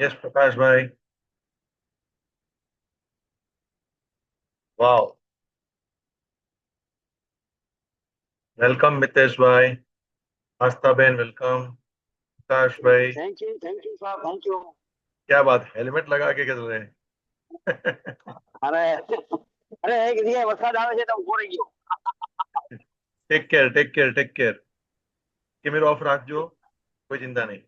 Yes प्रकाश भाई। वाह। Welcome Mitesh भाई। आस्था बहन वेलकम। प्रकाश भाई। थैंक यू साहब, थैंक यू। क्या बात, हेलमेट लगा के चल रहे हैं? અરે અરે એક જગ્યાએ વરસાદ આવે છે તો ઉભો રહી ગયો. Take care take care take care. Camera off રાખજો। કોઈ ચિંતા નહીં।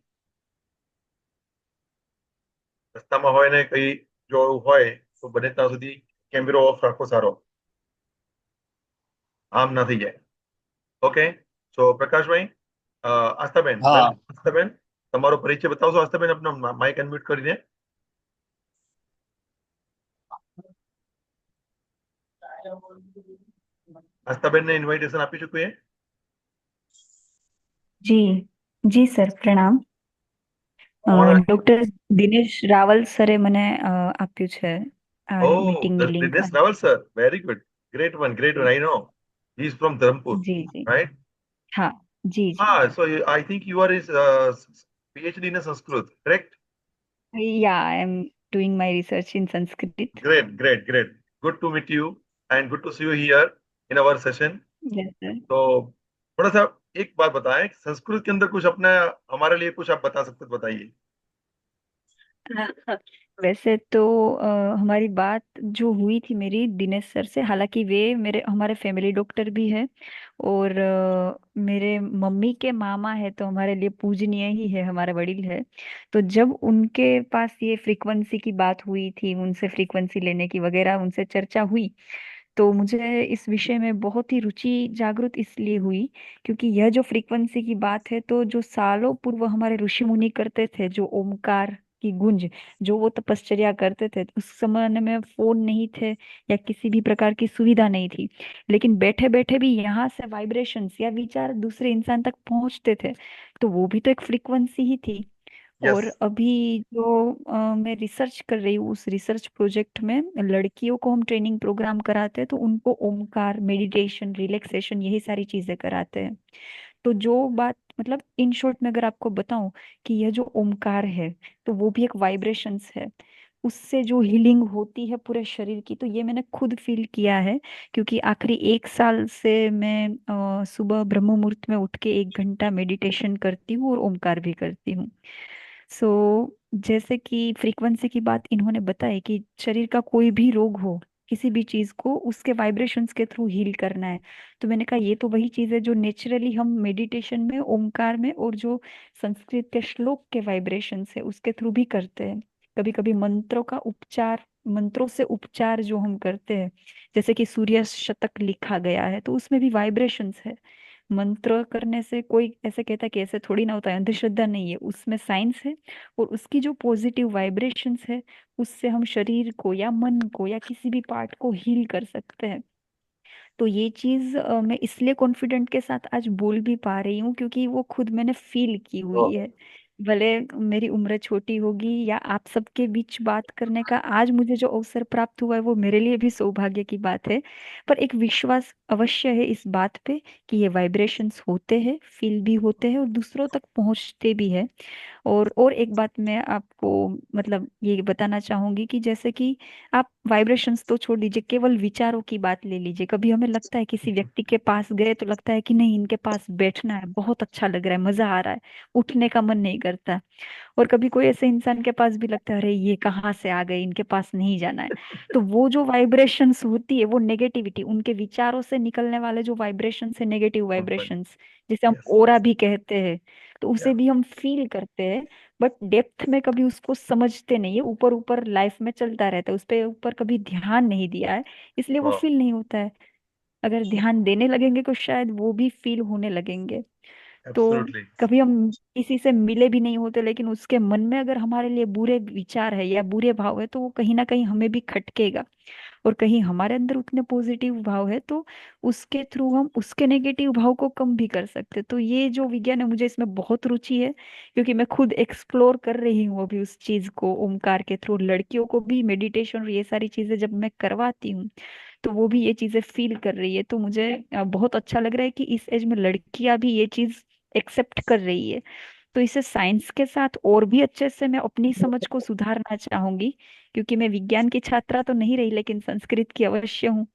રસ્તામાં હોય ને કઈ જો હોય તો બને ત્યાં સુધી કેમેરો ઓફ રાખો સારો। આમ ના થઈ જાય। ઓકે। સો પ્રકાશભાઈ, આસ્થાબેન હા. આસ્થાબેન, તમારો પરિચય બતાવશો આસ્થાબેન, આપનો માઇક અનમ્યુટ કરીને। આસ્થાબેનને ઇન્વિટેશન આપી ચૂક્યું है। जी जी सर प्रणाम। કોણ? ડોક્ટર દિનેશ રાવલ સરે મને આપ્યું છે આ Oh, મીટિંગની that's link. Dinesh Rawal, sir. Very good. Great one, great one. I know. He's from Dharampur, जी जी right? हाँ जी जी। Ah, so I think you are his PhD in Sanskrit, correct? या I am doing my research in Sanskrit. Great, great, great. Good to meet you and good to see you here in our session. Yes sir. तो थोड़ा सा एक बात बताएं, संस्कृत के अंदर कुछ अपना हमारे लिए कुछ आप बता सकते तो बताइए। वैसे तो हमारी बात जो हुई थी मेरी दिनेश सर से, हालांकि वे मेरे हमारे फैमिली डॉक्टर भी है और मेरे मम्मी के मामा है, तो हमारे लिए पूजनीय ही है, हमारे वडील है। तो जब उनके पास ये फ्रीक्वेंसी की बात हुई थी, उनसे फ्रीक्वेंसी लेने की वगैरह उनसे चर्चा हुई, तो मुझे इस विषय में बहुत ही रुचि जागृत इसलिए हुई क्योंकि यह जो फ्रीक्वेंसी की बात है, तो जो सालों पूर्व हमारे ऋषि मुनि करते थे, जो ओमकार की गूंज, जो वो तपश्चर्या करते थे, उस समय में फोन नहीं थे या किसी भी प्रकार की सुविधा नहीं थी, लेकिन बैठे बैठे भी यहाँ से वाइब्रेशंस या विचार दूसरे इंसान तक पहुंचते थे। तो वो भी तो एक फ्रीक्वेंसी ही थी। यस। और अभी जो मैं रिसर्च कर रही हूँ, उस रिसर्च प्रोजेक्ट में लड़कियों को हम ट्रेनिंग प्रोग्राम कराते हैं, तो उनको ओमकार, मेडिटेशन, रिलैक्सेशन, यही सारी चीजें कराते हैं। तो जो बात, मतलब इन शॉर्ट में अगर आपको बताऊं कि यह जो ओमकार है, तो वो भी एक वाइब्रेशंस है। उससे जो हीलिंग होती है पूरे शरीर की, तो ये मैंने खुद फील किया है। क्योंकि आखिरी 1 साल से मैं सुबह ब्रह्म मुहूर्त में उठ के 1 घंटा मेडिटेशन करती हूँ और ओमकार भी करती हूँ। सो जैसे कि फ्रीक्वेंसी की बात इन्होंने बताई कि शरीर का कोई भी रोग हो, किसी भी चीज को उसके वाइब्रेशंस के थ्रू हील करना है। तो मैंने कहा ये तो वही चीज है जो नेचुरली हम मेडिटेशन में, ओमकार में, और जो संस्कृत के श्लोक के वाइब्रेशंस है उसके थ्रू भी करते हैं। कभी कभी मंत्रों का उपचार, मंत्रों से उपचार जो हम करते हैं, जैसे कि सूर्य शतक लिखा गया है, तो उसमें भी वाइब्रेशंस है। मंत्र करने से कोई ऐसे कहता है कि ऐसे थोड़ी ना होता है, अंधश्रद्धा नहीं है, उसमें साइंस है। और उसकी जो पॉजिटिव वाइब्रेशंस है, उससे हम शरीर को या मन को या किसी भी पार्ट को हील कर सकते हैं। तो ये चीज मैं इसलिए कॉन्फिडेंट के साथ आज बोल भी पा रही हूँ क्योंकि वो खुद मैंने फील की हुई तो है। भले मेरी उम्र छोटी होगी या आप सबके बीच बात करने का आज मुझे जो अवसर प्राप्त हुआ है, वो मेरे लिए भी सौभाग्य की बात है। पर एक विश्वास अवश्य है इस बात पे कि ये वाइब्रेशंस होते हैं, फील भी होते हैं और दूसरों तक पहुंचते भी है। और एक बात मैं आपको मतलब ये बताना चाहूंगी कि जैसे कि आप वाइब्रेशंस तो छोड़ दीजिए, केवल विचारों की बात ले लीजिए। कभी हमें लगता है किसी व्यक्ति के पास गए तो लगता है कि नहीं, इनके पास बैठना है, बहुत अच्छा लग रहा है, मजा आ रहा है, उठने का मन नहीं करता। और कभी कोई ऐसे इंसान के पास भी लगता है अरे ये कहाँ से आ गए, इनके पास नहीं जाना है। तो वो जो वाइब्रेशंस होती है, वो नेगेटिविटी, उनके विचारों से निकलने वाले जो वाइब्रेशंस है, नेगेटिव वाइब्रेशंस, जिसे हम यस। ओरा भी कहते हैं, तो उसे या। भी हम फील करते हैं। बट डेप्थ में कभी उसको समझते नहीं है, ऊपर ऊपर लाइफ में चलता रहता है, उस पे ऊपर कभी ध्यान नहीं दिया है, इसलिए वो वाह। फील नहीं होता है। अगर ध्यान देने लगेंगे तो शायद वो भी फील होने लगेंगे। तो एब्सोल्युटली। कभी हम किसी से मिले भी नहीं होते, लेकिन उसके मन में अगर हमारे लिए बुरे विचार है या बुरे भाव है, तो वो कहीं ना कहीं हमें भी खटकेगा। और कहीं हमारे अंदर उतने पॉजिटिव भाव है, तो उसके थ्रू हम उसके नेगेटिव भाव को कम भी कर सकते। तो ये जो विज्ञान है, मुझे इसमें बहुत रुचि है क्योंकि मैं खुद एक्सप्लोर कर रही हूँ अभी उस चीज को, ओमकार के थ्रू लड़कियों को भी मेडिटेशन और ये सारी चीजें जब मैं करवाती हूँ, तो वो भी ये चीजें फील कर रही है। तो मुझे बहुत अच्छा लग रहा है कि इस एज में लड़कियां भी ये चीज एक्सेप्ट कर रही है। तो इसे साइंस के साथ और भी अच्छे से मैं अपनी समझ को सुधारना चाहूंगी, क्योंकि मैं विज्ञान की छात्रा तो नहीं रही लेकिन संस्कृत की अवश्य हूँ।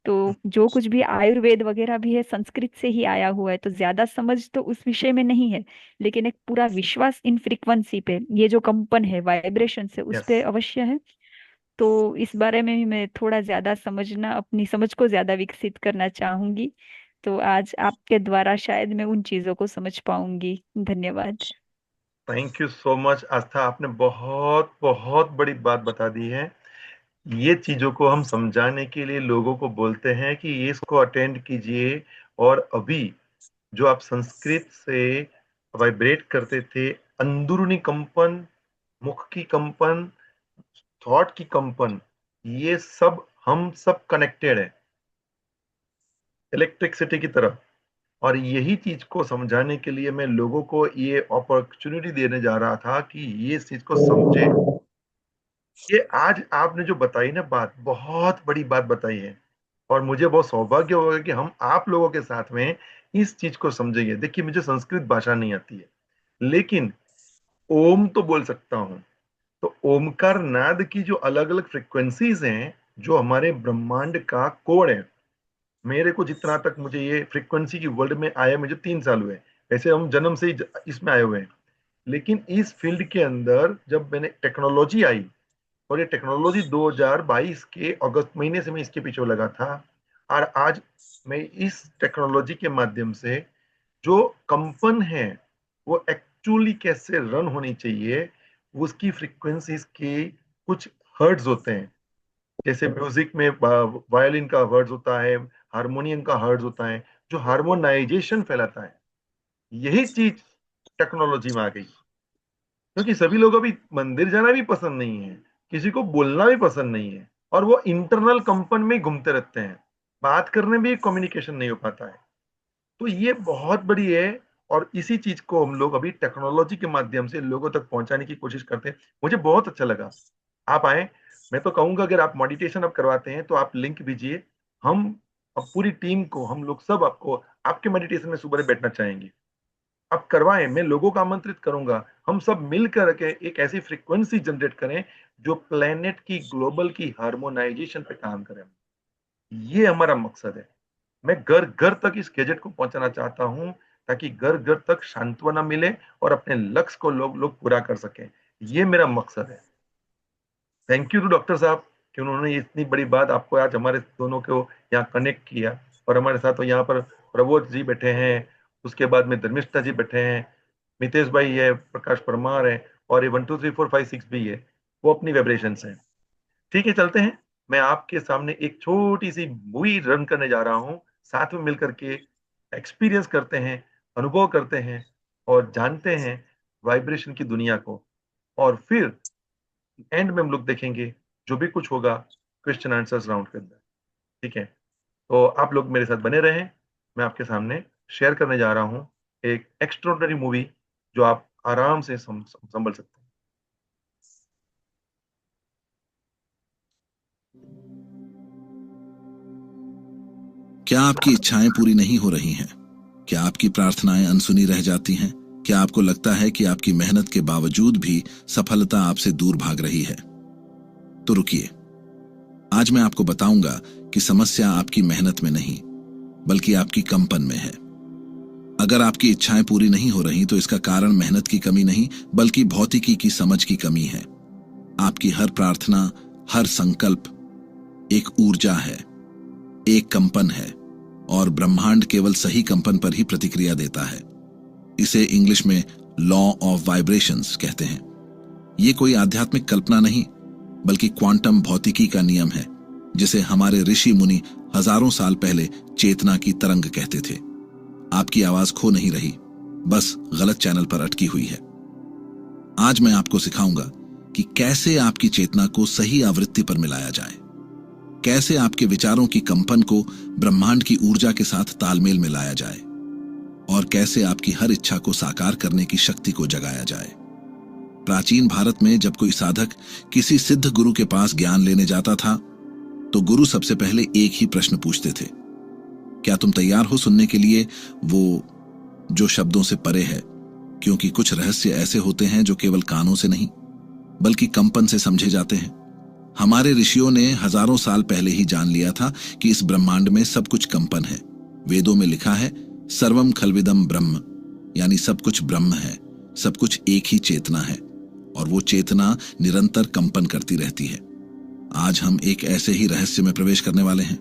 तो जो कुछ भी आयुर्वेद वगैरह भी है संस्कृत से ही आया हुआ है, तो ज्यादा समझ तो उस विषय में नहीं है, लेकिन एक पूरा विश्वास इन फ्रीक्वेंसी पे, ये जो कंपन है वाइब्रेशन से, उस यस। पे अवश्य है। तो इस बारे में भी मैं थोड़ा ज्यादा समझना, अपनी समझ को ज्यादा विकसित करना चाहूंगी। तो आज आपके द्वारा शायद मैं उन चीजों को समझ पाऊंगी। धन्यवाद। थैंक यू सो मच आस्था, आपने बहुत बहुत बड़ी बात बता दी है। ये चीजों को हम समझाने के लिए लोगों को बोलते हैं कि ये इसको अटेंड कीजिए। और अभी जो आप संस्कृत से वाइब्रेट करते थे, अंदरूनी कंपन, मुख की कंपन, थॉट की कंपन, ये सब हम सब कनेक्टेड है इलेक्ट्रिसिटी की तरह। और यही चीज को समझाने के लिए मैं लोगों को ये अपॉर्चुनिटी देने जा रहा था कि ये इस चीज को समझे। ये आज आपने जो बताई ना बात, बहुत बड़ी बात बताई है। और मुझे बहुत सौभाग्य होगा कि हम आप लोगों के साथ में इस चीज को समझेंगे। देखिए, मुझे संस्कृत भाषा नहीं आती है, लेकिन ओम तो बोल सकता हूँ। तो ओमकार नाद की जो अलग अलग फ्रिक्वेंसीज हैं, जो हमारे ब्रह्मांड का कोड है। मेरे को जितना तक मुझे ये फ्रिक्वेंसी की वर्ल्ड में आया, मुझे 3 साल हुए। वैसे हम जन्म से ही इसमें आए हुए हैं, लेकिन इस फील्ड के अंदर जब मैंने टेक्नोलॉजी आई, और ये टेक्नोलॉजी 2022 के अगस्त महीने से मैं इसके पीछे लगा था। और आज मैं इस टेक्नोलॉजी के माध्यम से जो कंपन है वो एक्चुअली कैसे रन होनी चाहिए, उसकी फ्रीक्वेंसीज के कुछ हर्ट्ज होते हैं। जैसे म्यूजिक में वायलिन का हर्ट्ज होता है, हारमोनियम का हर्ट्ज होता है, जो हार्मोनाइजेशन फैलाता है। यही चीज टेक्नोलॉजी में आ गई, क्योंकि सभी लोग अभी मंदिर जाना भी पसंद नहीं है, किसी को बोलना भी पसंद नहीं है, और वो इंटरनल कंपन में घूमते रहते हैं। बात करने में भी कम्युनिकेशन नहीं हो पाता है। तो ये बहुत बड़ी है। और इसी चीज को हम लोग अभी टेक्नोलॉजी के माध्यम से लोगों तक पहुंचाने की कोशिश करते हैं। मुझे बहुत अच्छा लगा आप आए। मैं तो कहूंगा, अगर आप मेडिटेशन अब करवाते हैं तो आप लिंक भेजिए। हम अब पूरी टीम को, हम लोग सब आपको आपके मेडिटेशन में सुबह बैठना चाहेंगे। आप करवाएं, मैं लोगों को आमंत्रित करूंगा। हम सब मिल करके एक ऐसी फ्रीक्वेंसी जनरेट करें जो प्लेनेट की, ग्लोबल की हार्मोनाइजेशन पे काम करें। ये हमारा मकसद है। मैं घर घर तक इस गैजेट को पहुंचाना चाहता हूं, ताकि घर घर तक सांत्वना मिले और अपने लक्ष्य को लोग लोग पूरा कर सकें। ये मेरा मकसद है। थैंक यू टू डॉक्टर साहब कि उन्होंने इतनी बड़ी बात आपको आज हमारे दोनों को यहाँ कनेक्ट किया। और हमारे साथ तो यहाँ पर प्रबोध जी बैठे हैं, उसके बाद में धर्मिष्ठा जी बैठे हैं, मितेश भाई है, प्रकाश परमार है, और ये 1 2 3 4 5 6 भी है। वो अपनी वाइब्रेशन है। ठीक है, चलते हैं। मैं आपके सामने एक छोटी सी मूवी रन करने जा रहा हूँ। साथ में मिलकर के एक्सपीरियंस करते हैं, अनुभव करते हैं, और जानते हैं वाइब्रेशन की दुनिया को। और फिर एंड में हम लोग देखेंगे जो भी कुछ होगा क्वेश्चन आंसर्स राउंड के अंदर। ठीक है, तो आप लोग मेरे साथ बने रहें। मैं आपके सामने शेयर करने जा रहा हूँ एक एक्स्ट्रॉर्डनरी मूवी, जो आप आराम से संभल सकते हैं। क्या आपकी इच्छाएं पूरी नहीं हो रही हैं? क्या आपकी प्रार्थनाएं अनसुनी रह जाती हैं? क्या आपको लगता है कि आपकी मेहनत के बावजूद भी सफलता आपसे दूर भाग रही है? तो रुकिए, आज मैं आपको बताऊंगा कि समस्या आपकी मेहनत में नहीं, बल्कि आपकी कंपन में है। अगर आपकी इच्छाएं पूरी नहीं हो रही तो इसका कारण मेहनत की कमी नहीं, बल्कि भौतिकी की समझ की कमी है। आपकी हर प्रार्थना, हर संकल्प एक ऊर्जा है, एक कंपन है, और ब्रह्मांड केवल सही कंपन पर ही प्रतिक्रिया देता है। इसे इंग्लिश में लॉ ऑफ वाइब्रेशंस कहते हैं। यह कोई आध्यात्मिक कल्पना नहीं, बल्कि क्वांटम भौतिकी का नियम है, जिसे हमारे ऋषि मुनि हजारों साल पहले चेतना की तरंग कहते थे। आपकी आवाज खो नहीं रही, बस गलत चैनल पर अटकी हुई है। आज मैं आपको सिखाऊंगा कि कैसे आपकी चेतना को सही आवृत्ति पर मिलाया जाए, कैसे आपके विचारों की कंपन को ब्रह्मांड की ऊर्जा के साथ तालमेल में लाया जाए, और कैसे आपकी हर इच्छा को साकार करने की शक्ति को जगाया जाए। प्राचीन भारत में जब कोई साधक किसी सिद्ध गुरु के पास ज्ञान लेने जाता था, तो गुरु सबसे पहले एक ही प्रश्न पूछते थे, क्या तुम तैयार हो सुनने के लिए वो जो शब्दों से परे है? क्योंकि कुछ रहस्य ऐसे होते हैं जो केवल कानों से नहीं बल्कि कंपन से समझे जाते हैं। हमारे ऋषियों ने हजारों साल पहले ही जान लिया था कि इस ब्रह्मांड में सब कुछ कंपन है। वेदों में लिखा है सर्वम खल्विदम ब्रह्म, यानी सब कुछ ब्रह्म है, सब कुछ एक ही चेतना है और वो चेतना निरंतर कंपन करती रहती है। आज हम एक ऐसे ही रहस्य में प्रवेश करने वाले हैं।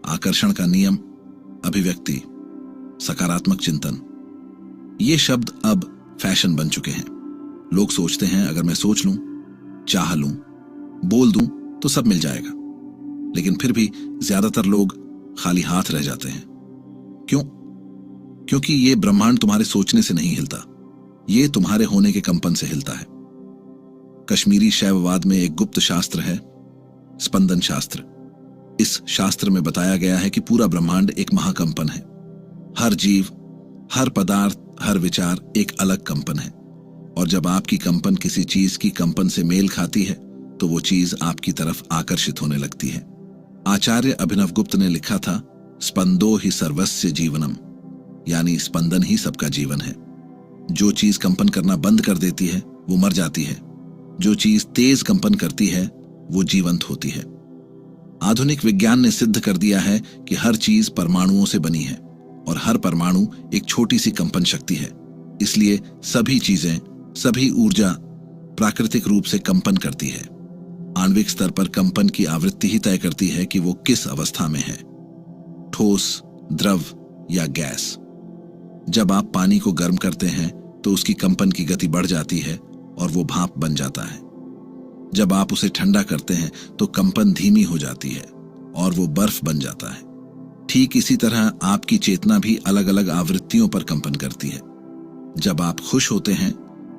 आकर्षण का नियम, अभिव्यक्ति, सकारात्मक चिंतन, ये शब्द अब फैशन बन चुके हैं। लोग सोचते हैं अगर मैं सोच लूं, चाह लूं, बोल दूं तो सब मिल जाएगा। लेकिन फिर भी ज्यादातर लोग खाली हाथ रह जाते हैं। क्यों? क्योंकि ये ब्रह्मांड तुम्हारे सोचने से नहीं हिलता, ये तुम्हारे होने के कंपन से हिलता है। कश्मीरी शैववाद में एक गुप्त शास्त्र है, स्पंदन शास्त्र। इस शास्त्र में बताया गया है कि पूरा ब्रह्मांड एक महाकंपन है। हर जीव, हर पदार्थ, हर विचार एक अलग कंपन है और जब आपकी कंपन किसी चीज की कंपन से मेल खाती है तो वो चीज आपकी तरफ आकर्षित होने लगती है। आचार्य अभिनव गुप्त ने लिखा था, स्पंदो ही सर्वस्य जीवनम, यानी स्पंदन ही सबका जीवन है। जो चीज कंपन करना बंद कर देती है वो मर जाती है, जो चीज तेज कंपन करती है वो जीवंत होती है। आधुनिक विज्ञान ने सिद्ध कर दिया है कि हर चीज परमाणुओं से बनी है और हर परमाणु एक छोटी सी कंपन शक्ति है। इसलिए सभी चीजें, सभी ऊर्जा प्राकृतिक रूप से कंपन करती है। आणविक स्तर पर कंपन की आवृत्ति ही तय करती है कि वो किस अवस्था में है, ठोस, द्रव या गैस। जब आप पानी को गर्म करते हैं तो उसकी कंपन की गति बढ़ जाती है और वो भाप बन जाता है। जब आप उसे ठंडा करते हैं तो कंपन धीमी हो जाती है और वो बर्फ बन जाता है। ठीक इसी तरह आपकी चेतना भी अलग अलग आवृत्तियों पर कंपन करती है। जब आप खुश होते हैं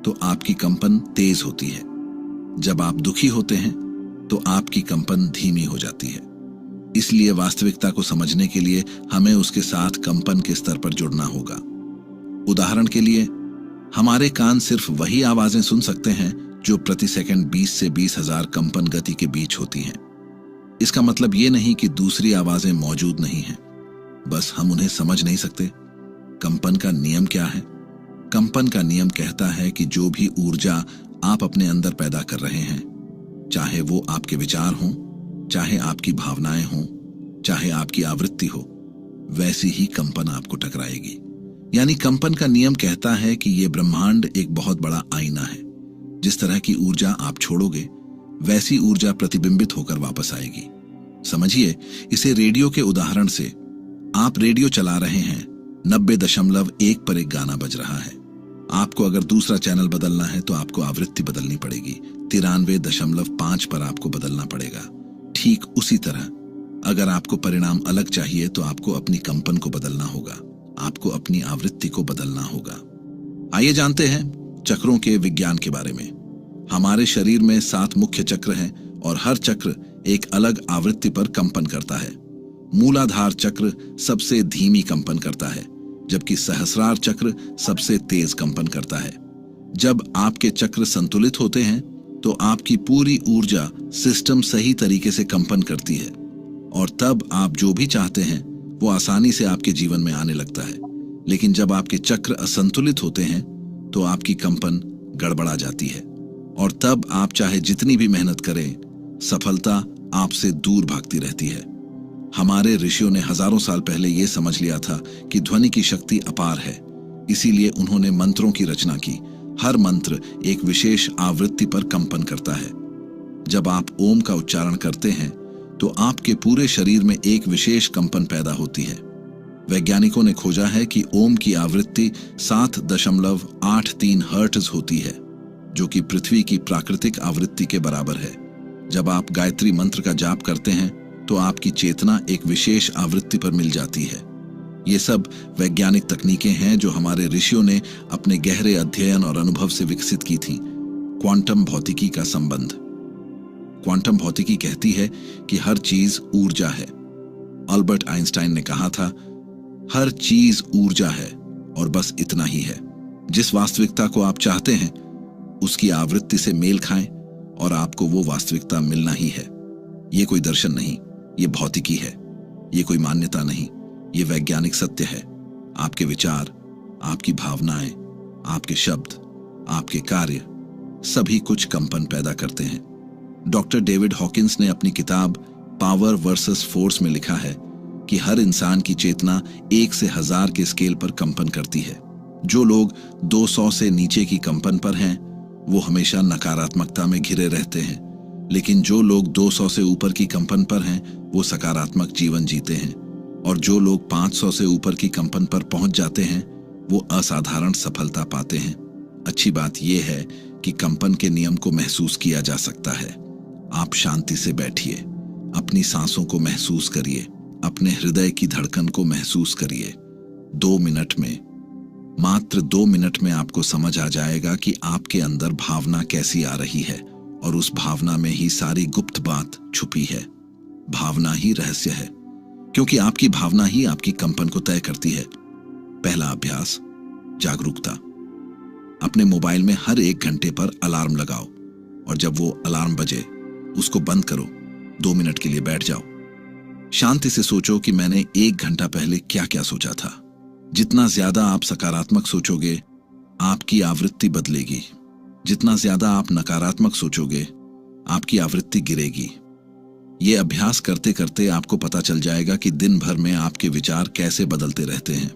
तो आपकी कंपन तेज होती है, जब आप दुखी होते हैं तो आपकी कंपन धीमी हो जाती है। इसलिए वास्तविकता को समझने के लिए हमें उसके साथ कंपन के स्तर पर जुड़ना होगा। उदाहरण के लिए, हमारे कान सिर्फ वही आवाजें सुन सकते हैं जो प्रति सेकंड 20 से 20,000 कंपन गति के बीच होती हैं। इसका मतलब ये नहीं कि दूसरी आवाजें मौजूद नहीं हैं, बस हम उन्हें समझ नहीं सकते। कंपन का नियम क्या है? कंपन का नियम कहता है कि जो भी ऊर्जा आप अपने अंदर पैदा कर रहे हैं, चाहे वो आपके विचार हों, चाहे आपकी भावनाएं हों, चाहे आपकी आवृत्ति हो, वैसी ही कंपन आपको टकराएगी। यानी कंपन का नियम कहता है कि ये ब्रह्मांड एक बहुत बड़ा आईना है। जिस तरह की ऊर्जा आप छोड़ोगे, वैसी ऊर्जा प्रतिबिंबित होकर वापस आएगी। समझिए इसे रेडियो के उदाहरण से। आप रेडियो चला रहे हैं, 90.1 पर एक गाना बज रहा है। आपको अगर दूसरा चैनल बदलना है तो आपको आवृत्ति बदलनी पड़ेगी, 93.5 पर आपको बदलना पड़ेगा। ठीक उसी तरह अगर आपको परिणाम अलग चाहिए तो आपको अपनी कंपन को बदलना होगा, आपको अपनी आवृत्ति को बदलना होगा। आइए जानते हैं चक्रों के विज्ञान के बारे में। हमारे शरीर में 7 मुख्य चक्र हैं और हर चक्र एक अलग आवृत्ति पर कंपन करता है। मूलाधार चक्र सबसे धीमी कंपन करता है, जबकि सहस्रार चक्र सबसे तेज कंपन करता है। जब आपके चक्र संतुलित होते हैं तो आपकी पूरी ऊर्जा सिस्टम सही तरीके से कंपन करती है और तब आप जो भी चाहते हैं वो आसानी से आपके जीवन में आने लगता है। लेकिन जब आपके चक्र असंतुलित होते हैं तो आपकी कंपन गड़बड़ा जाती है और तब आप चाहे जितनी भी मेहनत करें, सफलता आपसे दूर भागती रहती है। हमारे ऋषियों ने हजारों साल पहले यह समझ लिया था कि ध्वनि की शक्ति अपार है, इसीलिए उन्होंने मंत्रों की रचना की। हर मंत्र एक विशेष आवृत्ति पर कंपन करता है। जब आप ओम का उच्चारण करते हैं तो आपके पूरे शरीर में एक विशेष कंपन पैदा होती है। वैज्ञानिकों ने खोजा है कि ओम की आवृत्ति 7.83 हर्ट्ज होती है, जो कि पृथ्वी की प्राकृतिक आवृत्ति के बराबर है। जब आप गायत्री मंत्र का जाप करते हैं तो आपकी चेतना एक विशेष आवृत्ति पर मिल जाती है। ये सब वैज्ञानिक तकनीकें हैं जो हमारे ऋषियों ने अपने गहरे अध्ययन और अनुभव से विकसित की थी। क्वांटम भौतिकी का संबंध। क्वांटम भौतिकी कहती है कि हर चीज ऊर्जा है। अल्बर्ट आइंस्टाइन ने कहा था, हर चीज ऊर्जा है और बस इतना ही है। जिस वास्तविकता को आप चाहते हैं उसकी आवृत्ति से मेल खाएं और आपको वो वास्तविकता मिलना ही है। ये कोई दर्शन नहीं, ये भौतिकी है। ये कोई मान्यता नहीं, ये वैज्ञानिक सत्य है। आपके विचार, आपकी भावनाएं, आपके शब्द, आपके कार्य सभी कुछ कंपन पैदा करते हैं। डॉक्टर डेविड हॉकिंस ने अपनी किताब पावर वर्सेस फोर्स में लिखा है कि हर इंसान की चेतना 1 से 1000 के स्केल पर कंपन करती है। जो लोग 200 से नीचे की कंपन पर हैं, वो हमेशा नकारात्मकता में घिरे रहते हैं, लेकिन जो लोग 200 से ऊपर की कंपन पर हैं, वो सकारात्मक जीवन जीते हैं। और जो लोग 500 से ऊपर की कंपन पर पहुंच जाते हैं, वो असाधारण सफलता पाते हैं। अच्छी बात यह है कि कंपन के नियम को महसूस किया जा सकता है। आप शांति से बैठिए, अपनी सांसों को महसूस करिए, अपने हृदय की धड़कन को महसूस करिए। 2 मिनट में, मात्र 2 मिनट में आपको समझ आ जाएगा कि आपके अंदर भावना कैसी आ रही है, और उस भावना में ही सारी गुप्त बात छुपी है। भावना ही रहस्य है, क्योंकि आपकी भावना ही आपकी कंपन को तय करती है। पहला अभ्यास, जागरूकता। अपने मोबाइल में हर 1 घंटे पर अलार्म लगाओ, और जब वो अलार्म बजे उसको बंद करो। 2 मिनट के लिए बैठ जाओ। शांति से सोचो कि मैंने 1 घंटा पहले क्या क्या सोचा था। जितना ज्यादा आप सकारात्मक सोचोगे, आपकी आवृत्ति बदलेगी। जितना ज्यादा आप नकारात्मक सोचोगे, आपकी आवृत्ति गिरेगी। ये अभ्यास करते करते आपको पता चल जाएगा कि दिन भर में आपके विचार कैसे बदलते रहते हैं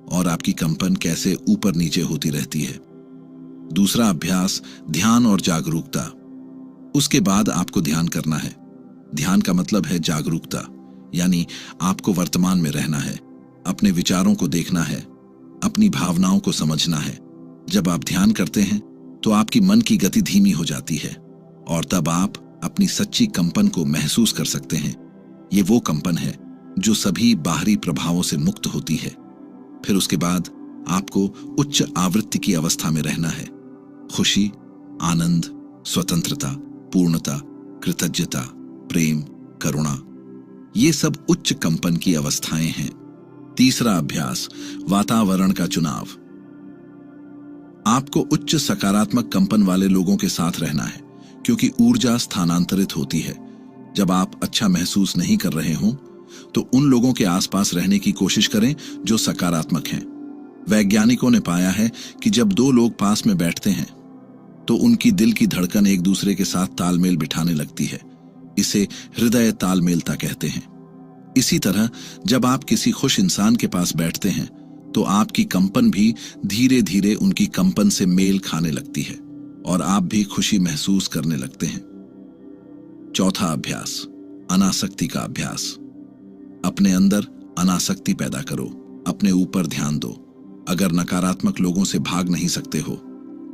और आपकी कंपन कैसे ऊपर नीचे होती रहती है। दूसरा अभ्यास, ध्यान और जागरूकता। उसके बाद आपको ध्यान करना है। ध्यान का मतलब है जागरूकता, यानी आपको वर्तमान में रहना है, अपने विचारों को देखना है, अपनी भावनाओं को समझना है। जब आप ध्यान करते हैं तो आपकी मन की गति धीमी हो जाती है, और तब आप अपनी सच्ची कंपन को महसूस कर सकते हैं। ये वो कंपन है जो सभी बाहरी प्रभावों से मुक्त होती है। फिर उसके बाद आपको उच्च आवृत्ति की अवस्था में रहना है। खुशी, आनंद, स्वतंत्रता, पूर्णता, कृतज्ञता, प्रेम, करुणा, ये सब उच्च कंपन की अवस्थाएं हैं। तीसरा अभ्यास, वातावरण का चुनाव। आपको उच्च सकारात्मक कंपन वाले लोगों के साथ रहना है, क्योंकि ऊर्जा स्थानांतरित होती है। जब आप अच्छा महसूस नहीं कर रहे हों, तो उन लोगों के आसपास रहने की कोशिश करें जो सकारात्मक हैं। वैज्ञानिकों ने पाया है कि जब 2 लोग पास में बैठते हैं, तो उनकी दिल की धड़कन एक दूसरे के साथ तालमेल बिठाने लगती है। इसे हृदय तालमेलता कहते हैं। इसी तरह जब आप किसी खुश इंसान के पास बैठते हैं, तो आपकी कंपन भी धीरे धीरे उनकी कंपन से मेल खाने लगती है, और आप भी खुशी महसूस करने लगते हैं। चौथा अभ्यास, अनासक्ति का अभ्यास। अपने अंदर अनासक्ति पैदा करो, अपने ऊपर ध्यान दो। अगर नकारात्मक लोगों से भाग नहीं सकते हो,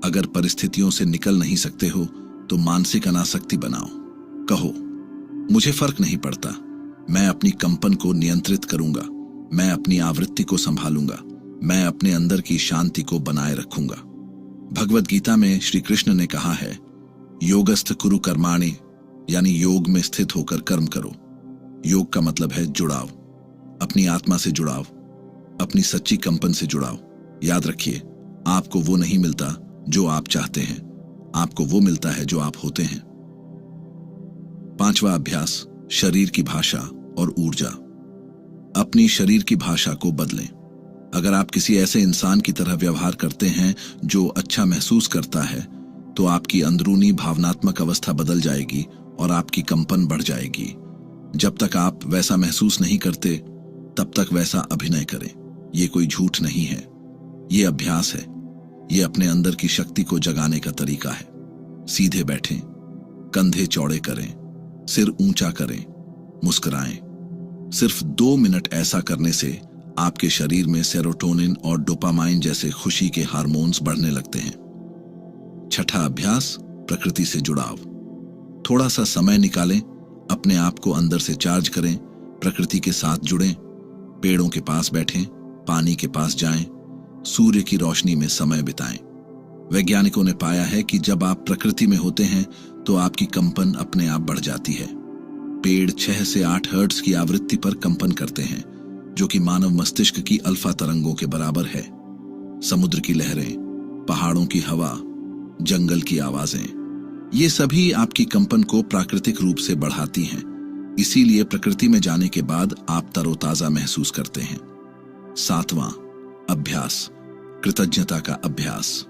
अगर परिस्थितियों से निकल नहीं सकते हो, तो मानसिक अनासक्ति बनाओ। कहो, मुझे फर्क नहीं पड़ता, मैं अपनी कंपन को नियंत्रित करूंगा, मैं अपनी आवृत्ति को संभालूंगा, मैं अपने अंदर की शांति को बनाए रखूंगा। भगवद गीता में श्री कृष्ण ने कहा है, योगस्थ कुरु कर्माणि, यानी योग में स्थित होकर कर्म करो। योग का मतलब है जुड़ाव, अपनी आत्मा से जुड़ाव, अपनी सच्ची कंपन से जुड़ाव। याद रखिए, आपको वो नहीं मिलता जो आप चाहते हैं, आपको वो मिलता है जो आप होते हैं। पांचवा अभ्यास, शरीर की भाषा और ऊर्जा। अपनी शरीर की भाषा को बदलें। अगर आप किसी ऐसे इंसान की तरह व्यवहार करते हैं जो अच्छा महसूस करता है, तो आपकी अंदरूनी भावनात्मक अवस्था बदल जाएगी और आपकी कंपन बढ़ जाएगी। जब तक आप वैसा महसूस नहीं करते, तब तक वैसा अभिनय करें। ये कोई झूठ नहीं है, ये अभ्यास है। ये अपने अंदर की शक्ति को जगाने का तरीका है। सीधे बैठें, कंधे चौड़े करें, सिर ऊंचा करें, मुस्कुराएं। सिर्फ 2 मिनट ऐसा करने से आपके शरीर में सेरोटोनिन और डोपामाइन जैसे खुशी के हार्मोन्स बढ़ने लगते हैं। छठा अभ्यास, प्रकृति से जुड़ाव। थोड़ा सा समय निकालें, अपने आप को अंदर से चार्ज करें, प्रकृति के साथ जुड़ें, पेड़ों के पास बैठें, पानी के पास जाएं, सूर्य की रोशनी में समय बिताएं। वैज्ञानिकों ने पाया है कि जब आप प्रकृति में होते हैं, तो आपकी कंपन अपने आप बढ़ जाती है। पेड़ 6 से 8 हर्ट्ज की आवृत्ति पर कंपन करते हैं, जो कि मानव मस्तिष्क की अल्फा तरंगों के बराबर है। समुद्र की लहरें, पहाड़ों की हवा, जंगल की आवाजें, ये सभी आपकी कंपन को प्राकृतिक रूप से बढ़ाती हैं। इसीलिए प्रकृति में जाने के बाद आप तरोताजा महसूस करते हैं। 7वां अभ्यास, कृतज्ञता का अभ्यास।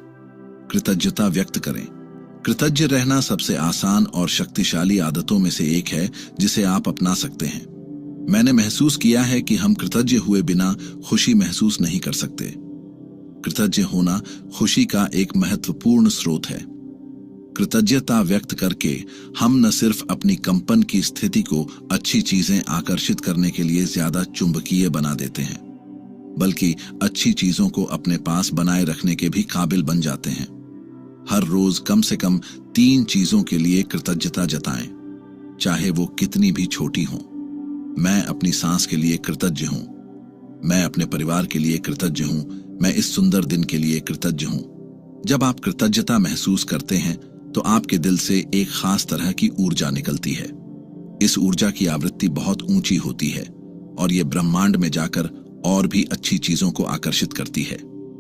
कृतज्ञता व्यक्त करें। कृतज्ञ रहना सबसे आसान और शक्तिशाली आदतों में से एक है जिसे आप अपना सकते हैं। मैंने महसूस किया है कि हम कृतज्ञ हुए बिना खुशी महसूस नहीं कर सकते। कृतज्ञ होना खुशी का एक महत्वपूर्ण स्रोत है। कृतज्ञता व्यक्त करके हम न सिर्फ अपनी कंपन की स्थिति को अच्छी चीजें आकर्षित करने के लिए ज्यादा चुंबकीय बना देते हैं, बल्कि अच्छी चीजों को अपने पास बनाए रखने के भी काबिल बन जाते हैं। हर रोज कम से कम 3 चीजों के लिए कृतज्ञता जताएं, चाहे वो कितनी भी छोटी हों। मैं अपनी सांस के लिए कृतज्ञ हूं। मैं अपने परिवार के लिए कृतज्ञ हूं। मैं इस सुंदर दिन के लिए कृतज्ञ हूं। जब आप कृतज्ञता महसूस करते हैं तो आपके दिल से एक खास तरह की ऊर्जा निकलती है। इस ऊर्जा की आवृत्ति बहुत ऊंची होती है और ये ब्रह्मांड में जाकर और भी अच्छी चीजों को आकर्षित करती है।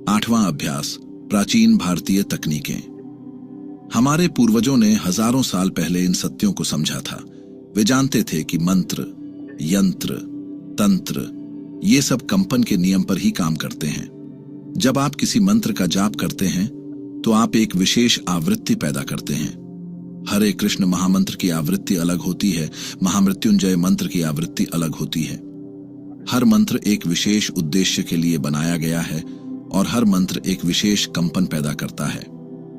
8वां अभ्यास, प्राचीन भारतीय तकनीकें। हमारे पूर्वजों ने हजारों साल पहले इन सत्यों को समझा था। वे जानते थे कि मंत्र, यंत्र, तंत्र, ये सब कंपन के नियम पर ही काम करते हैं। जब आप किसी मंत्र का जाप करते हैं तो आप एक विशेष आवृत्ति पैदा करते हैं। हरे कृष्ण महामंत्र की आवृत्ति अलग होती है, महामृत्युंजय मंत्र की आवृत्ति अलग होती है। हर मंत्र एक विशेष उद्देश्य के लिए बनाया गया है और हर मंत्र एक विशेष कंपन पैदा करता है।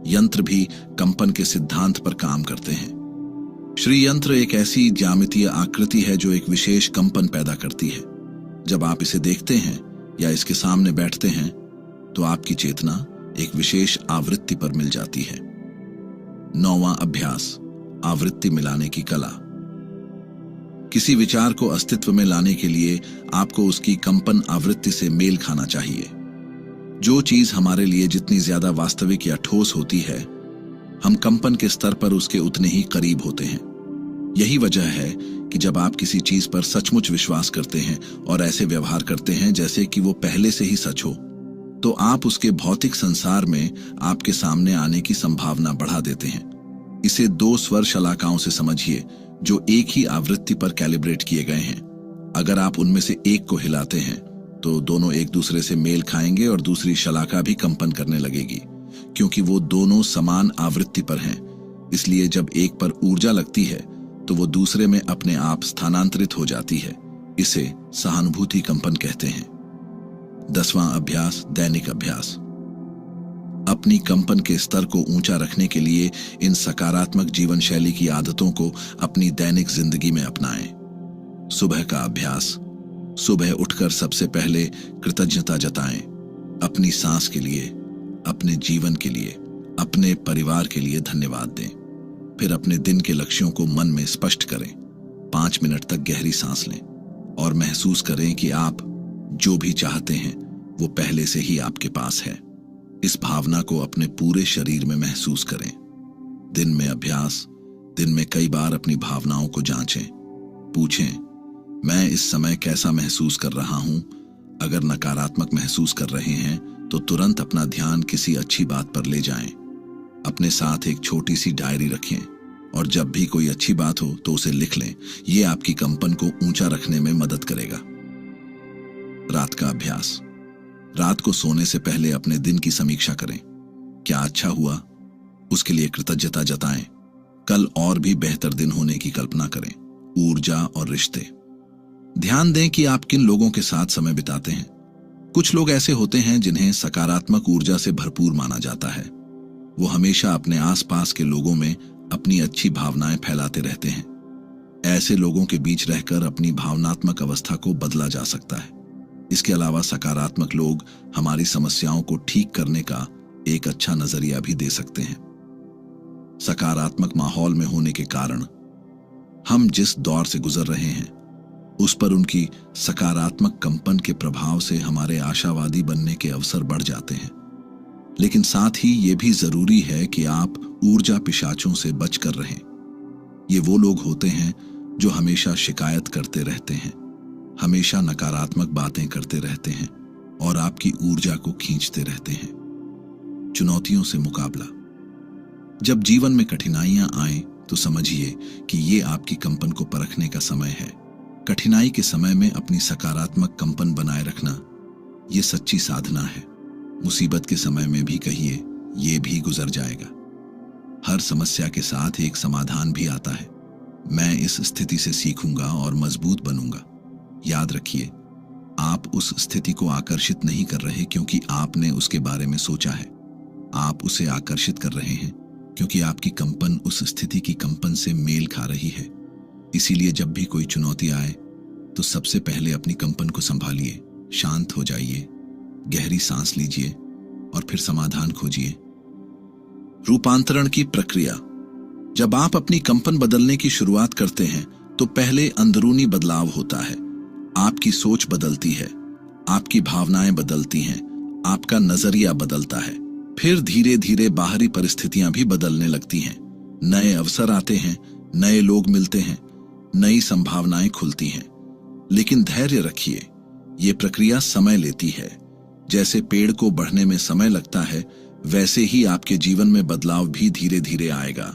यंत्र भी कंपन के सिद्धांत पर काम करते हैं। श्री यंत्र एक ऐसी ज्यामितीय आकृति है जो एक विशेष कंपन पैदा करती है। जब आप इसे देखते हैं या इसके सामने बैठते हैं तो आपकी चेतना एक विशेष आवृत्ति पर मिल जाती है। 9वां अभ्यास, आवृत्ति मिलाने की कला। किसी विचार को अस्तित्व में लाने के लिए आपको उसकी कंपन आवृत्ति से मेल खाना चाहिए। जो चीज हमारे लिए जितनी ज्यादा वास्तविक या ठोस होती है, हम कंपन के स्तर पर उसके उतने ही करीब होते हैं। यही वजह है कि जब आप किसी चीज पर सचमुच विश्वास करते हैं और ऐसे व्यवहार करते हैं जैसे कि वो पहले से ही सच हो, तो आप उसके भौतिक संसार में आपके सामने आने की संभावना बढ़ा देते हैं। इसे 2 स्वर शलाकाओं से समझिए जो एक ही आवृत्ति पर कैलिब्रेट किए गए हैं। अगर आप उनमें से एक को हिलाते हैं तो दोनों एक दूसरे से मेल खाएंगे और दूसरी शलाका भी कंपन करने लगेगी, क्योंकि वो दोनों समान आवृत्ति पर हैं। इसलिए जब एक पर ऊर्जा लगती है तो वो दूसरे में अपने आप स्थानांतरित हो जाती है। इसे सहानुभूति कंपन कहते हैं। 10वां अभ्यास, दैनिक अभ्यास। अपनी कंपन के स्तर को ऊंचा रखने के लिए इन सकारात्मक जीवन शैली की आदतों को अपनी दैनिक जिंदगी में अपनाएं। सुबह का अभ्यास। सुबह उठकर सबसे पहले कृतज्ञता जताएं। अपनी सांस के लिए, अपने जीवन के लिए, अपने परिवार के लिए धन्यवाद दें। फिर अपने दिन के लक्ष्यों को मन में स्पष्ट करें। 5 मिनट तक गहरी सांस लें और महसूस करें कि आप जो भी चाहते हैं वो पहले से ही आपके पास है। इस भावना को अपने पूरे शरीर में महसूस करें। दिन में अभ्यास। दिन में कई बार अपनी भावनाओं को जांचें। पूछें, मैं इस समय कैसा महसूस कर रहा हूं? अगर नकारात्मक महसूस कर रहे हैं तो तुरंत अपना ध्यान किसी अच्छी बात पर ले जाएं। अपने साथ एक छोटी सी डायरी रखें और जब भी कोई अच्छी बात हो तो उसे लिख लें। यह आपकी कंपन को ऊंचा रखने में मदद करेगा। रात का अभ्यास। रात को सोने से पहले अपने दिन की समीक्षा करें। क्या अच्छा हुआ, उसके लिए कृतज्ञता जताएं। कल और भी बेहतर दिन होने की कल्पना करें। ऊर्जा और रिश्ते। ध्यान दें कि आप किन लोगों के साथ समय बिताते हैं। कुछ लोग ऐसे होते हैं जिन्हें सकारात्मक ऊर्जा से भरपूर माना जाता है। वो हमेशा अपने आसपास के लोगों में अपनी अच्छी भावनाएं फैलाते रहते हैं। ऐसे लोगों के बीच रहकर अपनी भावनात्मक अवस्था को बदला जा सकता है। इसके अलावा सकारात्मक लोग हमारी समस्याओं को ठीक करने का एक अच्छा नजरिया भी दे सकते हैं। सकारात्मक माहौल में होने के कारण हम जिस दौर से गुजर रहे हैं उस पर उनकी सकारात्मक कंपन के प्रभाव से हमारे आशावादी बनने के अवसर बढ़ जाते हैं। लेकिन साथ ही ये भी जरूरी है कि आप ऊर्जा पिशाचों से बचकर रहें। ये वो लोग होते हैं जो हमेशा शिकायत करते रहते हैं, हमेशा नकारात्मक बातें करते रहते हैं और आपकी ऊर्जा को खींचते रहते हैं। चुनौतियों से मुकाबला। जब जीवन में कठिनाइयां आएं तो समझिए कि ये आपकी कंपन को परखने का समय है। कठिनाई के समय में अपनी सकारात्मक कंपन बनाए रखना ये सच्ची साधना है। मुसीबत के समय में भी कहिए, ये भी गुजर जाएगा। हर समस्या के साथ एक समाधान भी आता है। मैं इस स्थिति से सीखूंगा और मजबूत बनूंगा। याद रखिए, आप उस स्थिति को आकर्षित नहीं कर रहे क्योंकि आपने उसके बारे में सोचा है। आप उसे आकर्षित कर रहे हैं क्योंकि आपकी कंपन उस स्थिति की कंपन से मेल खा रही है। इसीलिए जब भी कोई चुनौती आए तो सबसे पहले अपनी कंपन को संभालिए, शांत हो जाइए, गहरी सांस लीजिए और फिर समाधान खोजिए। रूपांतरण की प्रक्रिया। जब आप अपनी कंपन बदलने की शुरुआत करते हैं तो पहले अंदरूनी बदलाव होता है। आपकी सोच बदलती है, आपकी भावनाएं बदलती हैं, आपका नजरिया बदलता है। फिर धीरे धीरे बाहरी परिस्थितियां भी बदलने लगती हैं। नए अवसर आते हैं, नए लोग मिलते हैं, नई संभावनाएं खुलती हैं। लेकिन धैर्य रखिए, ये प्रक्रिया समय लेती है। जैसे पेड़ को बढ़ने में समय लगता है, वैसे ही आपके जीवन में बदलाव भी धीरे धीरे आएगा।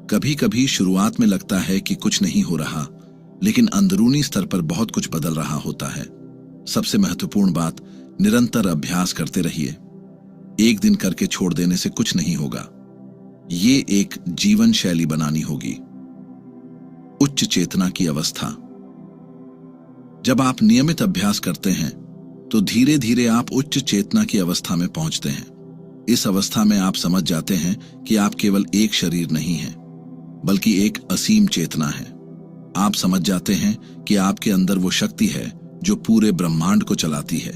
कभी कभी शुरुआत में लगता है कि कुछ नहीं हो रहा, लेकिन अंदरूनी स्तर पर बहुत कुछ बदल रहा होता है। सबसे महत्वपूर्ण बात, निरंतर अभ्यास करते रहिए। एक दिन करके छोड़ देने से कुछ नहीं होगा। ये एक जीवन शैली बनानी होगी। उच्च चेतना की अवस्था। जब आप नियमित अभ्यास करते हैं तो धीरे धीरे आप उच्च चेतना की अवस्था में पहुंचते हैं। इस अवस्था में आप समझ जाते हैं कि आप केवल एक शरीर नहीं हैं, बल्कि एक असीम चेतना है। आप समझ जाते हैं कि आपके अंदर वो शक्ति है जो पूरे ब्रह्मांड को चलाती है।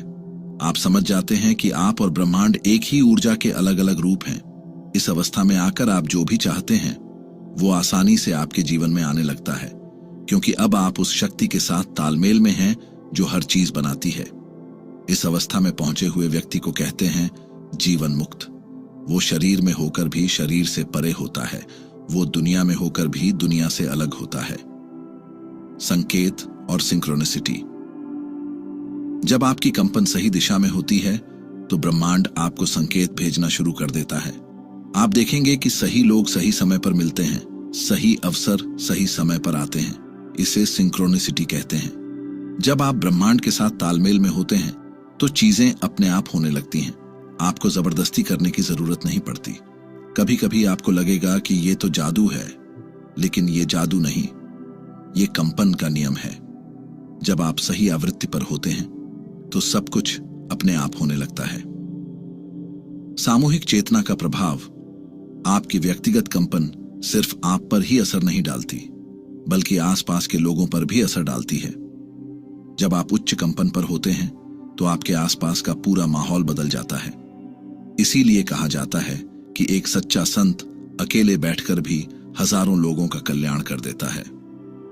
आप समझ जाते हैं कि आप और ब्रह्मांड एक ही ऊर्जा के अलग अलग रूप हैं। इस अवस्था में आकर आप जो भी चाहते हैं वो आसानी से आपके जीवन में आने लगता है, क्योंकि अब आप उस शक्ति के साथ तालमेल में हैं जो हर चीज बनाती है। इस अवस्था में पहुंचे हुए व्यक्ति को कहते हैं जीवन मुक्त। वो शरीर में होकर भी शरीर से परे होता है, वो दुनिया में होकर भी दुनिया से अलग होता है। संकेत और सिंक्रोनिसिटी। जब आपकी कंपन सही दिशा में होती है तो ब्रह्मांड आपको संकेत भेजना शुरू कर देता है। आप देखेंगे कि सही लोग सही समय पर मिलते हैं, सही अवसर सही समय पर आते हैं। इसे सिंक्रोनिसिटी कहते हैं। जब आप ब्रह्मांड के साथ तालमेल में होते हैं तो चीजें अपने आप होने लगती हैं। आपको जबरदस्ती करने की जरूरत नहीं पड़ती। कभी कभी आपको लगेगा कि ये तो जादू है, लेकिन ये जादू नहीं, ये कंपन का नियम है। जब आप सही आवृत्ति पर होते हैं तो सब कुछ अपने आप होने लगता है। सामूहिक चेतना का प्रभाव। आपकी व्यक्तिगत कंपन सिर्फ आप पर ही असर नहीं डालती, बल्कि आसपास के लोगों पर भी असर डालती है। जब आप उच्च कंपन पर होते हैं तो आपके आसपास का पूरा माहौल बदल जाता है। इसीलिए कहा जाता है कि एक सच्चा संत अकेले बैठकर भी हजारों लोगों का कल्याण कर देता है।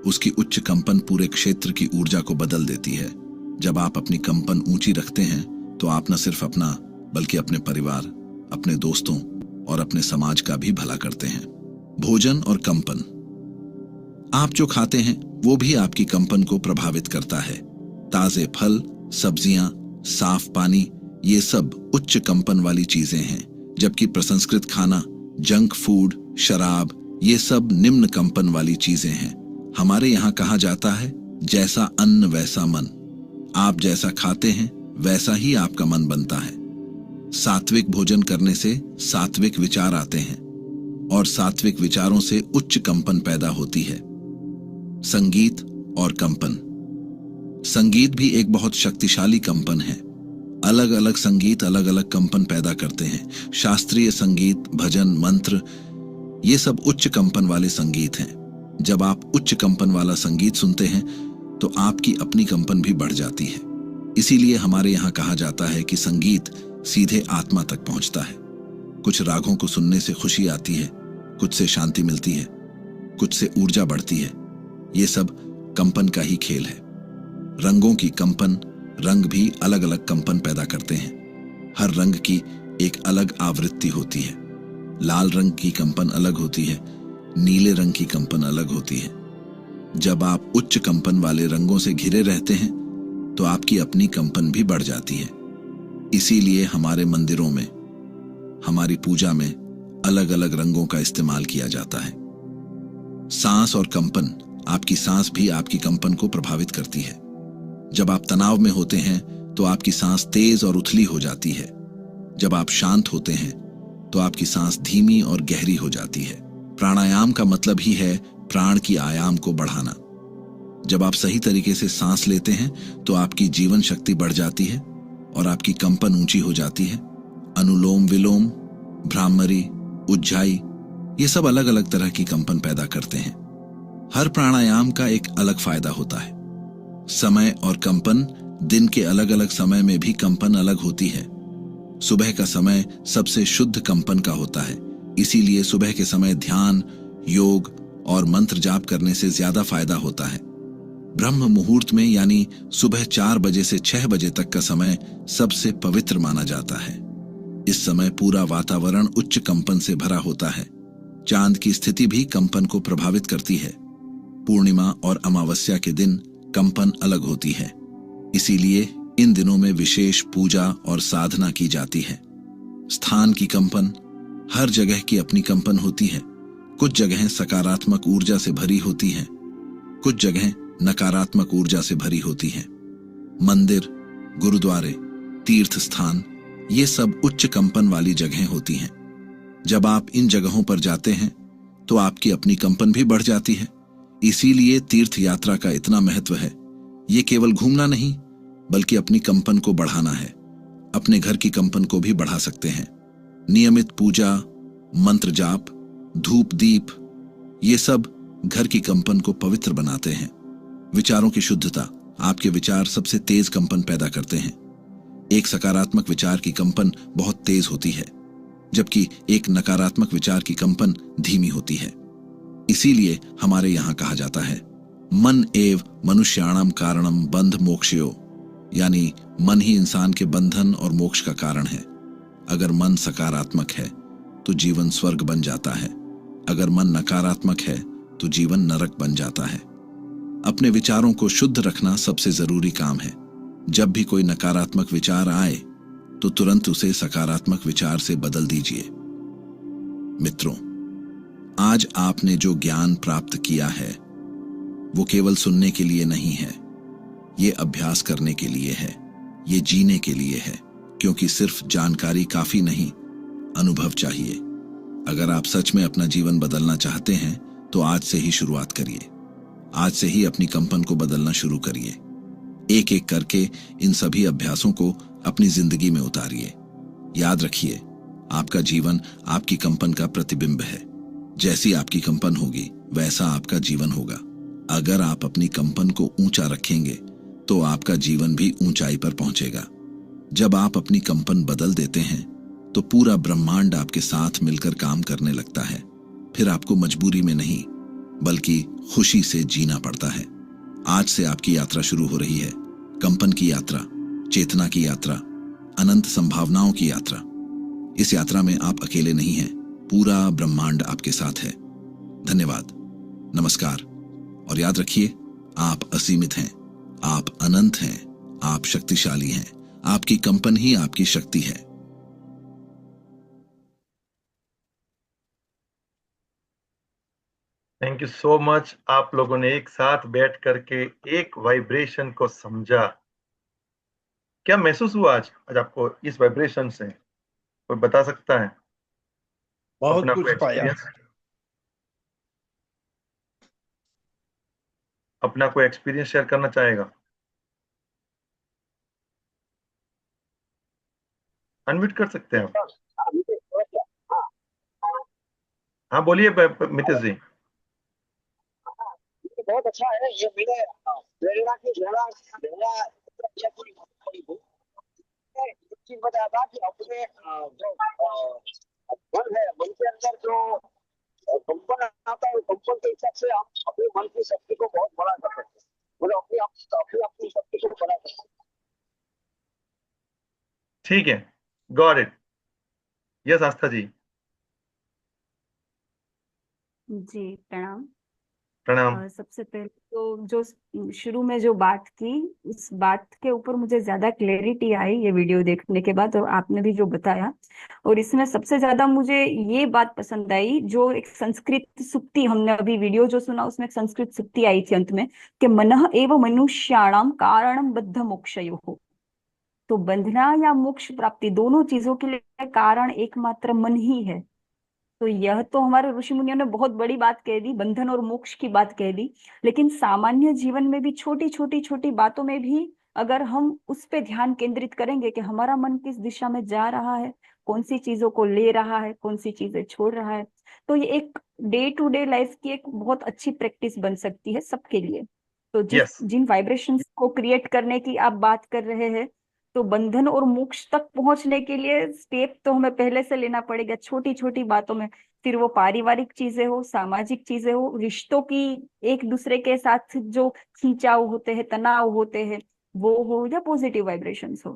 उसकी उच्च कंपन पूरे क्षेत्र की ऊर्जा को बदल देती है। जब आप अपनी कंपन ऊंची रखते हैं तो आप न सिर्फ अपना, बल्कि अपने परिवार, अपने दोस्तों और अपने समाज का भी भला करते हैं। भोजन और कंपन। आप जो खाते हैं वो भी आपकी कंपन को प्रभावित करता है। ताजे फल, सब्जियां, साफ पानी, ये सब उच्च कंपन वाली चीजें हैं, जबकि प्रसंस्कृत खाना, जंक फूड, शराब, ये सब निम्न कंपन वाली चीजें हैं। हमारे यहाँ कहा जाता है, जैसा अन्न वैसा मन। आप जैसा खाते हैं वैसा ही आपका मन बनता है। सात्विक भोजन करने से सात्विक विचार आते हैं और सात्विक विचारों से उच्च कंपन पैदा होती है। संगीत और कंपन। संगीत भी एक बहुत शक्तिशाली कंपन है। अलग अलग संगीत अलग अलग कंपन पैदा करते हैं। शास्त्रीय संगीत, भजन, मंत्र, ये सब उच्च कंपन वाले संगीत हैं। जब आप उच्च कंपन वाला संगीत सुनते हैं तो आपकी अपनी कंपन भी बढ़ जाती है। इसीलिए हमारे यहाँ कहा जाता है कि संगीत सीधे आत्मा तक पहुंचता है। कुछ रागों को सुनने से खुशी आती है, कुछ से शांति मिलती है, कुछ से ऊर्जा बढ़ती है। ये सब कंपन का ही खेल है। रंगों की कंपन। रंग भी अलग अलग कंपन पैदा करते हैं। हर रंग की एक अलग आवृत्ति होती है। लाल रंग की कंपन अलग होती है, नीले रंग की कंपन अलग होती है। जब आप उच्च कंपन वाले रंगों से घिरे रहते हैं तो आपकी अपनी कंपन भी बढ़ जाती है। इसीलिए हमारे मंदिरों में, हमारी पूजा में अलग अलग रंगों का इस्तेमाल किया जाता है। सांस और कंपन। आपकी सांस भी आपकी कंपन को प्रभावित करती है। जब आप तनाव में होते हैं तो आपकी सांस तेज और उथली हो जाती है। जब आप शांत होते हैं तो आपकी सांस धीमी और गहरी हो जाती है। प्राणायाम का मतलब ही है प्राण की आयाम को बढ़ाना। जब आप सही तरीके से सांस लेते हैं तो आपकी जीवन शक्ति बढ़ जाती है और आपकी कंपन ऊंची हो जाती है। अनुलोम विलोम, भ्रामरी, उज्जाई, ये सब अलग अलग तरह की कंपन पैदा करते हैं। हर प्राणायाम का एक अलग फायदा होता है। समय और कंपन, दिन के अलग अलग समय में भी कंपन अलग होती है। सुबह का समय सबसे शुद्ध कंपन का होता है, इसीलिए सुबह के समय ध्यान, योग और मंत्र जाप करने से ज्यादा फायदा होता है। ब्रह्म मुहूर्त में यानी सुबह 4 बजे से 6 बजे तक का समय सबसे पवित्र माना जाता है। इस समय पूरा वातावरण उच्च कंपन से भरा होता है। चांद की स्थिति भी कंपन को प्रभावित करती है। पूर्णिमा और अमावस्या के दिन कंपन अलग होती है, इसीलिए इन दिनों में विशेष पूजा और साधना की जाती है। स्थान की कंपन, हर जगह की अपनी कंपन होती है। कुछ जगहें सकारात्मक ऊर्जा से भरी होती हैं, कुछ जगहें नकारात्मक ऊर्जा से भरी होती हैं। मंदिर, गुरुद्वारे, तीर्थ स्थान, ये सब उच्च कंपन वाली जगहें होती हैं। जब आप इन जगहों पर जाते हैं तो आपकी अपनी कंपन भी बढ़ जाती है। इसीलिए तीर्थ यात्रा का इतना महत्व है। ये केवल घूमना नहीं, बल्कि अपनी कंपन को बढ़ाना है। अपने घर की कंपन को भी बढ़ा सकते हैं। नियमित पूजा, मंत्र जाप, धूप दीप, ये सब घर की कंपन को पवित्र बनाते हैं। विचारों की शुद्धता, आपके विचार सबसे तेज कंपन पैदा करते हैं। एक सकारात्मक विचार की कंपन बहुत तेज होती है, जबकि एक नकारात्मक विचार की कंपन धीमी होती है। इसीलिए हमारे यहां कहा जाता है, मन एव मनुष्याणाम कारणम बंध मोक्षयो, यानी मन ही इंसान के बंधन और मोक्ष का कारण है। अगर मन सकारात्मक है तो जीवन स्वर्ग बन जाता है, अगर मन नकारात्मक है तो जीवन नरक बन जाता है। अपने विचारों को शुद्ध रखना सबसे जरूरी काम है। जब भी कोई नकारात्मक विचार आए तो तुरंत उसे सकारात्मक विचार से बदल दीजिए। मित्रों, आज आपने जो ज्ञान प्राप्त किया है वो केवल सुनने के लिए नहीं है, ये अभ्यास करने के लिए है, ये जीने के लिए है, क्योंकि सिर्फ जानकारी काफी नहीं, अनुभव चाहिए। अगर आप सच में अपना जीवन बदलना चाहते हैं तो आज से ही शुरुआत करिए। आज से ही अपनी कंपन को बदलना शुरू करिए। एक एक करके इन सभी अभ्यासों को अपनी जिंदगी में उतारिए। याद रखिए, आपका जीवन आपकी कंपन का प्रतिबिंब है। जैसी आपकी कंपन होगी वैसा आपका जीवन होगा। अगर आप अपनी कंपन को ऊंचा रखेंगे तो आपका जीवन भी ऊंचाई पर पहुंचेगा। जब आप अपनी कंपन बदल देते हैं तो पूरा ब्रह्मांड आपके साथ मिलकर काम करने लगता है। फिर आपको मजबूरी में नहीं, बल्कि खुशी से जीना पड़ता है। आज से आपकी यात्रा शुरू हो रही है, कंपन की यात्रा, चेतना की यात्रा, अनंत संभावनाओं की यात्रा। इस यात्रा में आप अकेले नहीं हैं, पूरा ब्रह्मांड आपके साथ है। धन्यवाद, नमस्कार, और याद रखिए, आप असीमित हैं, आप अनंत हैं, आप शक्तिशाली हैं। आपकी कंपन ही आपकी शक्ति है। Thank you so much. आप लोगों ने एक साथ बैठ करके एक वाइब्रेशन को समझा। क्या महसूस हुआ आज आपको इस वाइब्रेशन से? कोई बता सकता है बहुत अपना कुछ कोई पाया। एक्सपीरियंस? अपना कोई एक्सपीरियंस शेयर करना चाहेगा? अनम्यूट कर सकते हैं आप। हाँ बोलिए मितेश जी। बहुत अच्छा है ये। मेरे प्रेरणा की प्रेरणा एक चीज बताया था कि अपने जो मन है, मन के अंदर जो कंपन आता है, कंपन के हिसाब से आप अपने मन की शक्ति को बहुत बड़ा कर सकते हैं, मतलब अपनी शक्ति को बड़ा कर सकते हैं। ठीक है, गॉट इट। यस आस्था जी। जी प्रणाम। प्रणाम। सबसे पहले तो जो शुरू में जो बात की, उस बात के ऊपर मुझे ज्यादा क्लैरिटी आई ये वीडियो देखने के बाद, और आपने भी जो बताया। और इसमें सबसे ज्यादा मुझे ये बात पसंद आई, जो एक संस्कृत सुक्ति हमने अभी वीडियो जो सुना उसमें एक संस्कृत सुक्ति आई थी अंत में, कि मनः एव मनुष्याणाम कारणम बद्ध मोक्षयोः। तो बंधना या मोक्ष प्राप्ति दोनों चीजों के लिए कारण एकमात्र मन ही है। तो यह तो हमारे ऋषि मुनियों ने बहुत बड़ी बात कह दी, बंधन और मोक्ष की बात कह दी। लेकिन सामान्य जीवन में भी छोटी छोटी छोटी बातों में भी अगर हम उस पे ध्यान केंद्रित करेंगे कि हमारा मन किस दिशा में जा रहा है, कौन सी चीजों को ले रहा है, कौन सी चीजें छोड़ रहा है, तो ये एक डे टू डे लाइफ की एक बहुत अच्छी प्रैक्टिस बन सकती है सबके लिए। तो यस। जिन वाइब्रेशंस को क्रिएट करने की आप बात कर रहे हैं, तो बंधन और मोक्ष तक पहुंचने के लिए स्टेप तो हमें पहले से लेना पड़ेगा, छोटी छोटी बातों में। फिर वो पारिवारिक चीजें हो, सामाजिक चीजें हो, रिश्तों की, एक दूसरे के साथ जो खींचाव होते हैं, तनाव होते हैं, वो हो, या पॉजिटिव वाइब्रेशंस हो।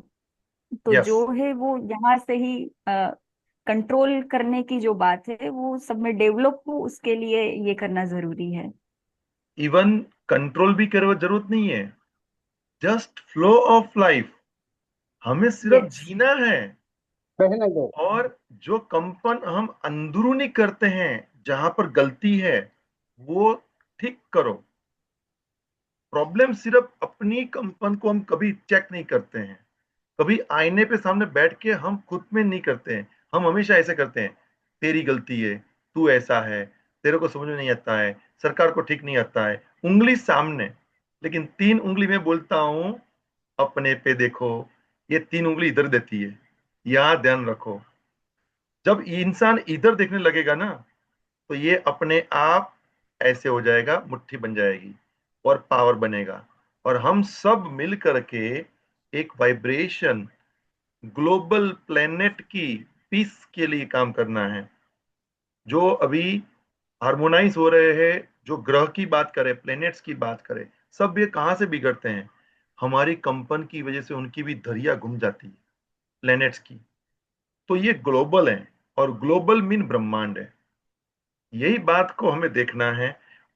तो यस। जो है वो यहाँ से ही कंट्रोल करने की जो बात है वो सब में डेवलप हो, उसके लिए ये करना जरूरी है। इवन कंट्रोल भी करे जरूरत नहीं है, जस्ट फ्लो ऑफ लाइफ। हमें सिर्फ यस। जीना है। कहने दो। और जो कंपन हम अंदरूनी करते हैं, जहां पर गलती है, वो ठीक करो। प्रॉब्लम सिर्फ अपनी कंपन को हम कभी चेक नहीं करते हैं, कभी आईने पे सामने बैठ के हम खुद में नहीं करते हैं। हम हमेशा ऐसे करते हैं, तेरी गलती है, तू ऐसा है, तेरे को समझ में नहीं आता है, सरकार को ठीक नहीं आता है, उंगली सामने। लेकिन तीन उंगली में बोलता हूं, अपने पे देखो। ये तीन उंगली इधर देती है, यहां ध्यान रखो। जब इंसान इधर देखने लगेगा ना, तो ये अपने आप ऐसे हो जाएगा, मुट्ठी बन जाएगी और पावर बनेगा। और हम सब मिल करके एक वाइब्रेशन, ग्लोबल प्लेनेट की पीस के लिए काम करना है। जो अभी हार्मोनाइज हो रहे हैं, जो ग्रह की बात करें, प्लेनेट्स की बात करें, सब ये कहां से बिगड़ते हैं? हमारी कंपन की वजह से उनकी भी धरिया घूम जाती है, प्लेनेट्स की। तो ये ग्लोबल है, और ग्लोबल मीन ब्रह्मांड है। यही बात को हमें देखना है।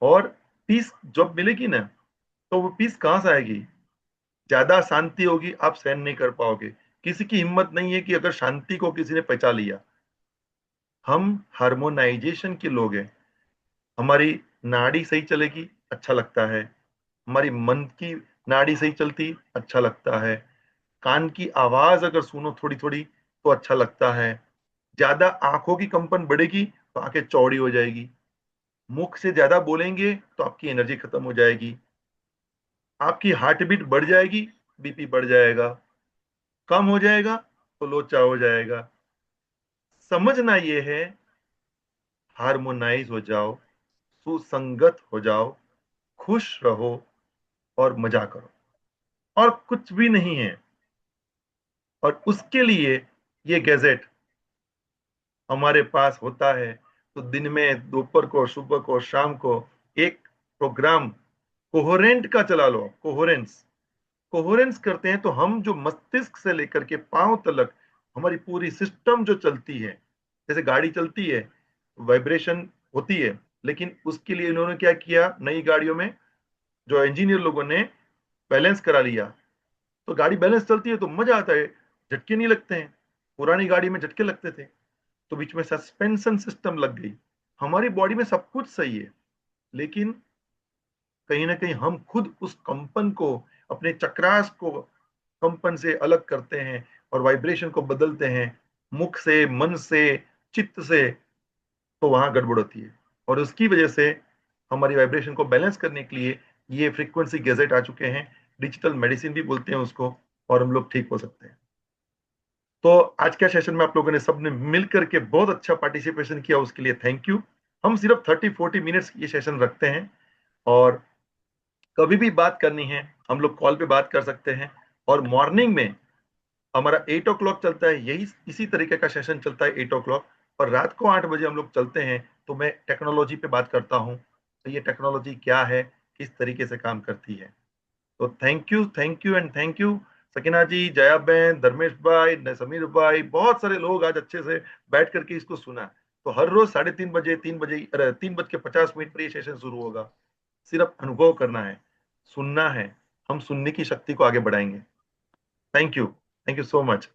और पीस जब मिलेगी ना, तो वो पीस कहां से आएगी? ज्यादा शांति होगी, आप सहन नहीं कर पाओगे। किसी की हिम्मत नहीं है कि अगर शांति को किसी ने पचा लिया। हम हार्मोनाइजेशन के लोग हैं। हमारी नाड़ी सही चलेगी, अच्छा लगता है। हमारी मन की नाड़ी सही चलती, अच्छा लगता है। कान की आवाज अगर सुनो थोड़ी थोड़ी, तो अच्छा लगता है। ज्यादा आंखों की कंपन बढ़ेगी, तो आंखें चौड़ी हो जाएगी। मुख से ज्यादा बोलेंगे तो आपकी एनर्जी खत्म हो जाएगी, आपकी हार्ट बीट बढ़ जाएगी, बीपी बढ़ जाएगा, कम हो जाएगा तो लोचा हो जाएगा। समझना ये है, हार्मोनाइज हो जाओ, सुसंगत हो जाओ, खुश रहो और मजा करो, और कुछ भी नहीं है। और उसके लिए ये गैजेट हमारे पास होता है। तो दिन में, दोपहर को, सुबह को, शाम को एक प्रोग्राम कोहेरेंट का चला लो। कोहेरेंस, कोहेरेंस करते हैं तो हम जो मस्तिष्क से लेकर के पांव तक हमारी पूरी सिस्टम जो चलती है, जैसे गाड़ी चलती है, वाइब्रेशन होती है। लेकिन उसके लिए इन्होंने क्या किया, नई गाड़ियों में जो इंजीनियर लोगों ने बैलेंस करा लिया, तो गाड़ी बैलेंस चलती है तो मजा आता है, झटके नहीं लगते हैं। पुरानी गाड़ी में झटके लगते थे। तो बीच में सस्पेंशन सिस्टम लग गई। हमारी बॉडी में सब कुछ सही है, लेकिन कहीं ना कहीं हम खुद उस कंपन को, अपने चक्रास को कंपन से अलग करते हैं और वाइब्रेशन को बदलते हैं, मुख से, मन से, चित्त से। तो वहां गड़बड़ होती है। और उसकी वजह से हमारी वाइब्रेशन को बैलेंस करने के लिए ये फ्रीक्वेंसी गैजेट आ चुके हैं। डिजिटल मेडिसिन भी बोलते हैं उसको। और हम लोग ठीक हो सकते हैं। तो आज के सेशन में आप लोगों ने सबने मिल करके बहुत अच्छा पार्टिसिपेशन किया, उसके लिए थैंक यू। हम सिर्फ 30-40 मिनट्स ये सेशन रखते हैं, और कभी भी बात करनी है हम लोग कॉल पे बात कर सकते हैं। और मॉर्निंग में हमारा 8 o'clock चलता है, यही इसी तरीके का सेशन चलता है 8 o'clock। और रात को 8 बजे हम लोग चलते हैं, तो मैं टेक्नोलॉजी पे बात करता हूँ। तो ये टेक्नोलॉजी क्या है, किस तरीके से काम करती है। तो thank you, thank you and thank you. Sakina ji, Jaya बहन, धर्मेश भाई, समीर भाई, बहुत सारे लोग आज अच्छे से बैठ करके इसको सुना। तो हर रोज 3:30 बजे, 3 बजे, 3:50 पर ये सेशन शुरू होगा। सिर्फ अनुभव करना है, सुनना है। हम सुनने की शक्ति को आगे बढ़ाएंगे। Thank you, thank you so much.